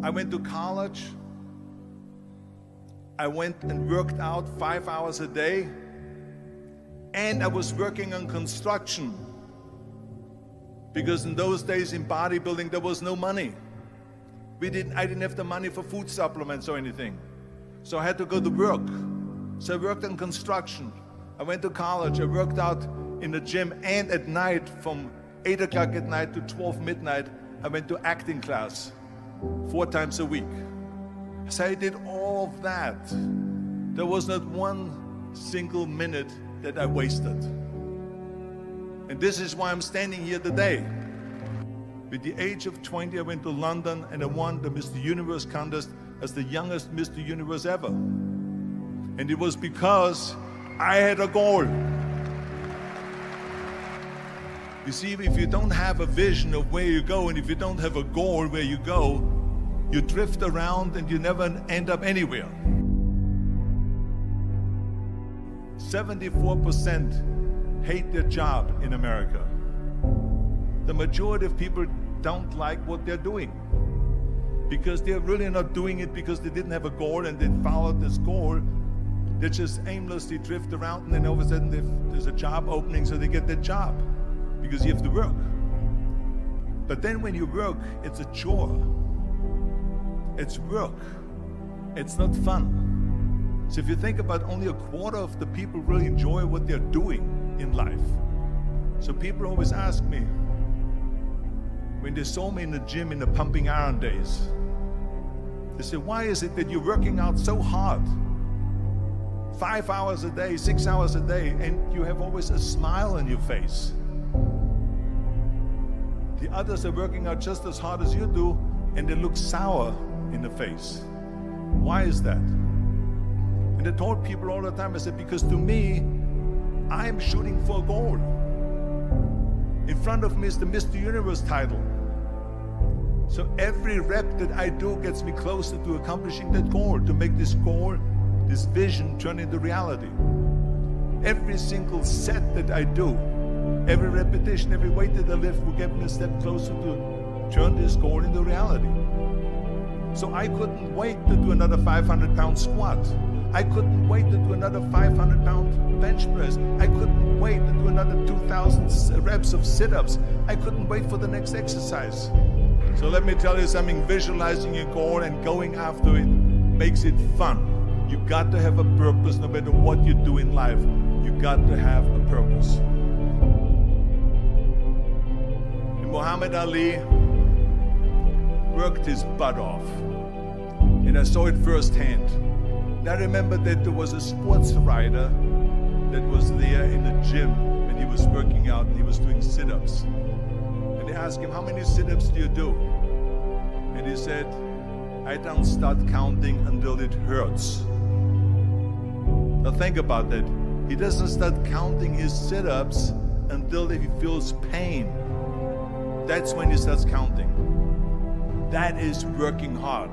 I went to college. I went and worked out 5 hours a day, and I was working on construction, because in those days in bodybuilding there was no money. I didn't have the money for food supplements or anything, so I had to go to work. So I worked on construction. I went to college. I worked out in the gym, and at night from 8 o'clock at night to 12 midnight, I went to acting class 4 times a week. So I did all of that. There was not one single minute that I wasted. And this is why I'm standing here today. With the age of 20, I went to London and I won the Mr. Universe contest as the youngest Mr. Universe ever. And it was because I had a goal. You see, if you don't have a vision of where you go, and if you don't have a goal where you go, you drift around and you never end up anywhere. 74% hate their job in America. The majority of people don't like what they're doing because they're really not doing it because they didn't have a goal and they followed this goal. They just aimlessly drift around, and then all of a sudden there's a job opening, so they get that job because you have to work. But then when you work, it's a chore. It's work. It's not fun. So if you think about, only a quarter of the people really enjoy what they're doing in life. So people always ask me, when they saw me in the gym in the pumping iron days, they say, why is it that you're working out so hard? 5 hours a day, 6 hours a day, and you have always a smile on your face. The others are working out just as hard as you do, and they look sour in the face. Why is that? And I told people all the time, I said, because to me, I'm shooting for a goal. In front of me is the Mr. Universe title. So every rep that I do gets me closer to accomplishing that goal, to make this goal, this vision, turn into reality. Every single set that I do, every repetition, every weight that I lift will get me a step closer to turn this goal into reality. So I couldn't wait to do another 500-pound squat. I couldn't wait to do another 500-pound bench press. I couldn't wait to do another 2,000 reps of sit-ups. I couldn't wait for the next exercise. So let me tell you something, visualizing your goal and going after it makes it fun. You got to have a purpose no matter what you do in life. You got to have a purpose. And Muhammad Ali worked his butt off. And I saw it firsthand. And I remember that there was a sports writer that was there in the gym when he was working out and he was doing sit-ups. And they asked him, how many sit-ups do you do? And he said, I don't start counting until it hurts. Now think about that. He doesn't start counting his sit-ups until he feels pain. That's when he starts counting. That is working hard.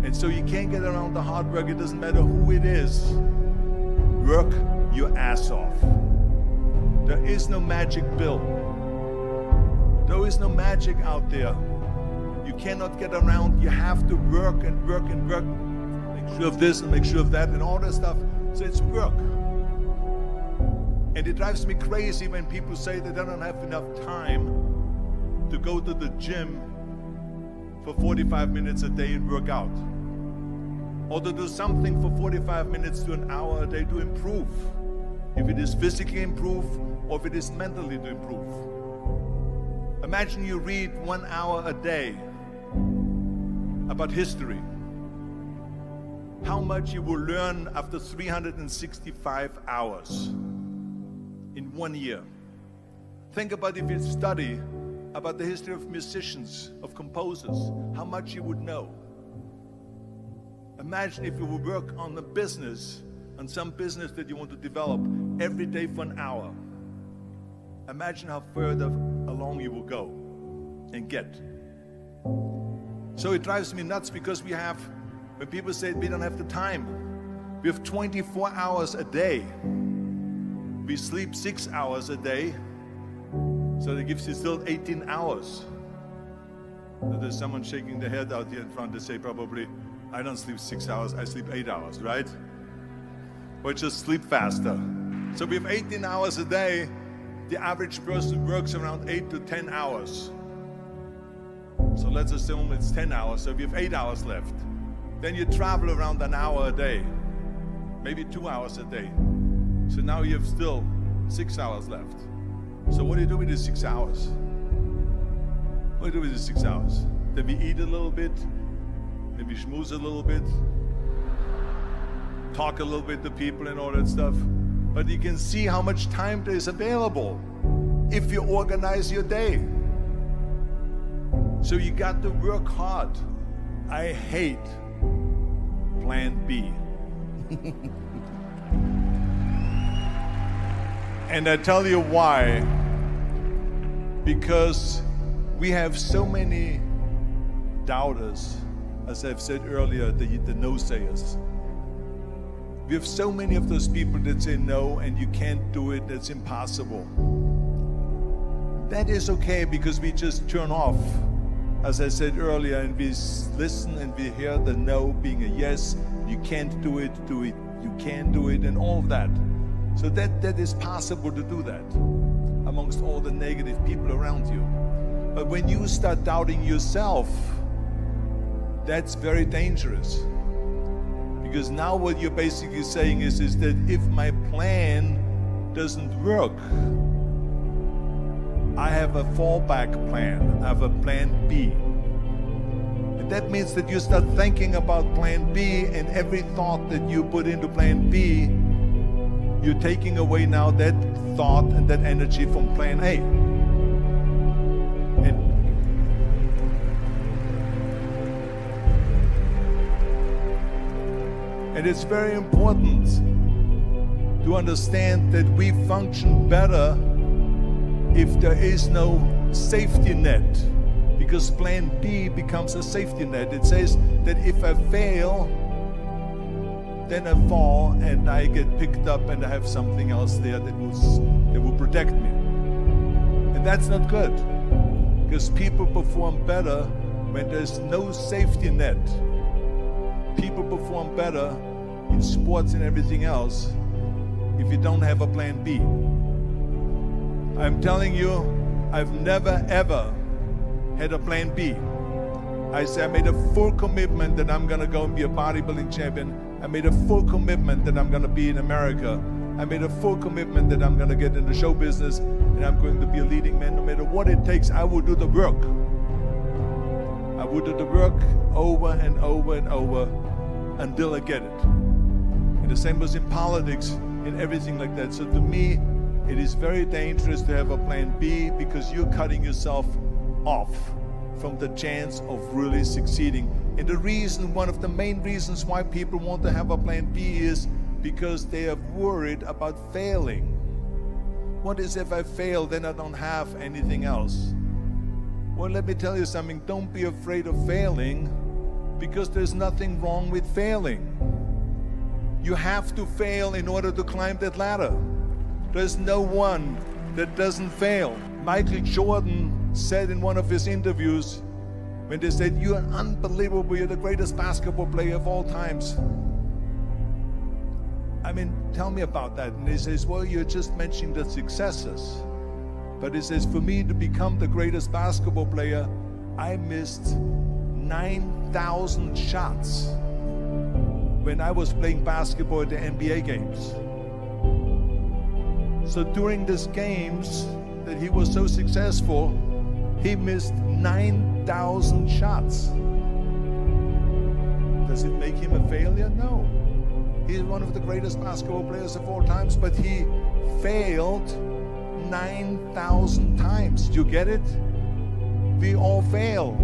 And so you can't get around the hard work. It doesn't matter who it is. Work your ass off. There is no magic pill. There is no magic out there. You cannot get around. You have to work and work and work. Make sure of this and make sure of that and all that stuff. So it's work. And it drives me crazy when people say that they don't have enough time to go to the gym for 45 minutes a day and work out. Or to do something for 45 minutes to an hour a day to improve. If it is physically improve or if it is mentally to improve. Imagine you read 1 hour a day about history. How much you will learn after 365 hours in 1 year. Think about if you study about the history of musicians, of composers, how much you would know. Imagine if you would work on a business, on some business that you want to develop every day for an hour. Imagine how further along you will go and get. So it drives me nuts because we have, when people say we don't have the time, we have 24 hours a day. We sleep 6 hours a day, so that gives you still 18 hours. There's someone shaking their head out here in front. They say probably, I don't sleep 6 hours, I sleep 8 hours, right? Or just sleep faster. So we have 18 hours a day. The average person works around 8 to 10 hours. So let's assume it's 10 hours, so we have 8 hours left. Then you travel around an hour a day, maybe 2 hours a day. So now you have still 6 hours left. So what do you do with these 6 hours? What do you do with these 6 hours? Then we eat a little bit, then we schmooze a little bit, talk a little bit to people and all that stuff. But you can see how much time there is available if you organize your day. So you got to work hard. I hate plan B. And I tell you why. Because we have so many doubters, as I've said earlier, the no-sayers. We have so many of those people that say no, and you can't do it, that's impossible. That is okay, because we just turn off, as I said earlier, and we listen and we hear the no being a yes. You can't do it, you can do it, and all of that. So that is possible to do that amongst all the negative people around you. But when you start doubting yourself, that's very dangerous. Because now what you're basically saying is that if my plan doesn't work, I have a fallback plan, I have a plan B. And that means that you start thinking about plan B, and every thought that you put into plan B, you're taking away now that thought and that energy from plan A. And it's very important to understand that we function better if there is no safety net, because plan B becomes a safety net. It says that if I fail, then I fall and I get picked up and I have something else there that will protect me. And that's not good, because people perform better when there's no safety net. People perform better in sports and everything else if you don't have a plan B. I'm telling you, I've never ever had a plan B. I made a full commitment that I'm gonna go and be a bodybuilding champion. I made a full commitment that I'm gonna be in America. I made a full commitment that I'm gonna get in the show business and I'm going to be a leading man. No matter what it takes, I will do the work. I will do the work over and over and over until I get it. And the same was in politics, in everything like that. So to me, it is very dangerous to have a plan B, because you're cutting yourself off from the chance of really succeeding. And the reason, one of the main reasons why people want to have a plan B is because they are worried about failing. What is if I fail, then I don't have anything else? Well, let me tell you something. Don't be afraid of failing, because there's nothing wrong with failing. You have to fail in order to climb that ladder. There's no one that doesn't fail. Michael Jordan said in one of his interviews, when they said, "You're unbelievable, you're the greatest basketball player of all times." I mean, tell me about that. And he says, "Well, you're just mentioning the successes." But he says, for me to become the greatest basketball player, I missed 9,000 shots when I was playing basketball at the NBA games. So during these games that he was so successful, he missed 9,000 shots. Does it make him a failure? No. He's one of the greatest basketball players of all times, but he failed 9,000 times. Do you get it? We all fail.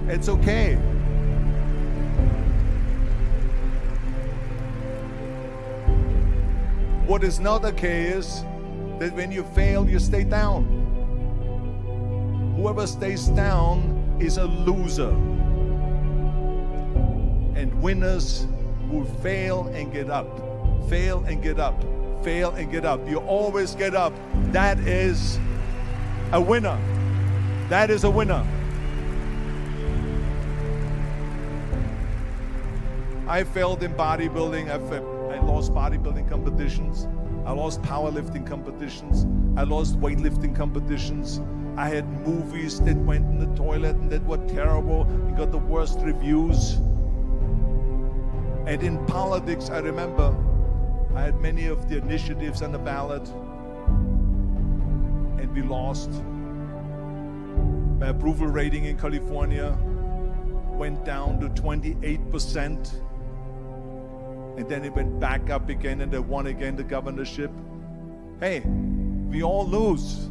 It's okay. What is not okay is that when you fail, you stay down. Whoever stays down is a loser. And winners will fail and get up, fail and get up, fail and get up. You always get up. That is a winner. That is a winner. I failed in bodybuilding. I lost bodybuilding competitions. I lost powerlifting competitions. I lost weightlifting competitions. I had movies that went in the toilet and that were terrible and got the worst reviews. And in politics, I remember I had many of the initiatives on the ballot, and we lost. My approval rating in California went down to 28%, and then it went back up again, and I won again the governorship. Hey, we all lose.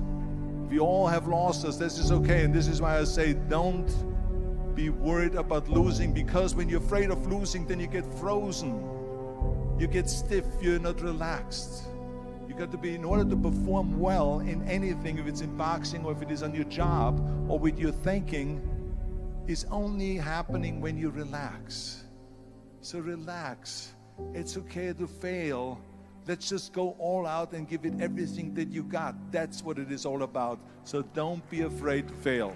We all have losses. This is okay, and this is why I say don't be worried about losing, because when you're afraid of losing, then you get frozen. You get stiff, you're not relaxed. You got to be, in order to perform well in anything, if it's in boxing or if it is on your job or with your thinking, is only happening when you relax. So relax. It's okay to fail. Let's just go all out and give it everything that you got. That's what it is all about. So don't be afraid to fail.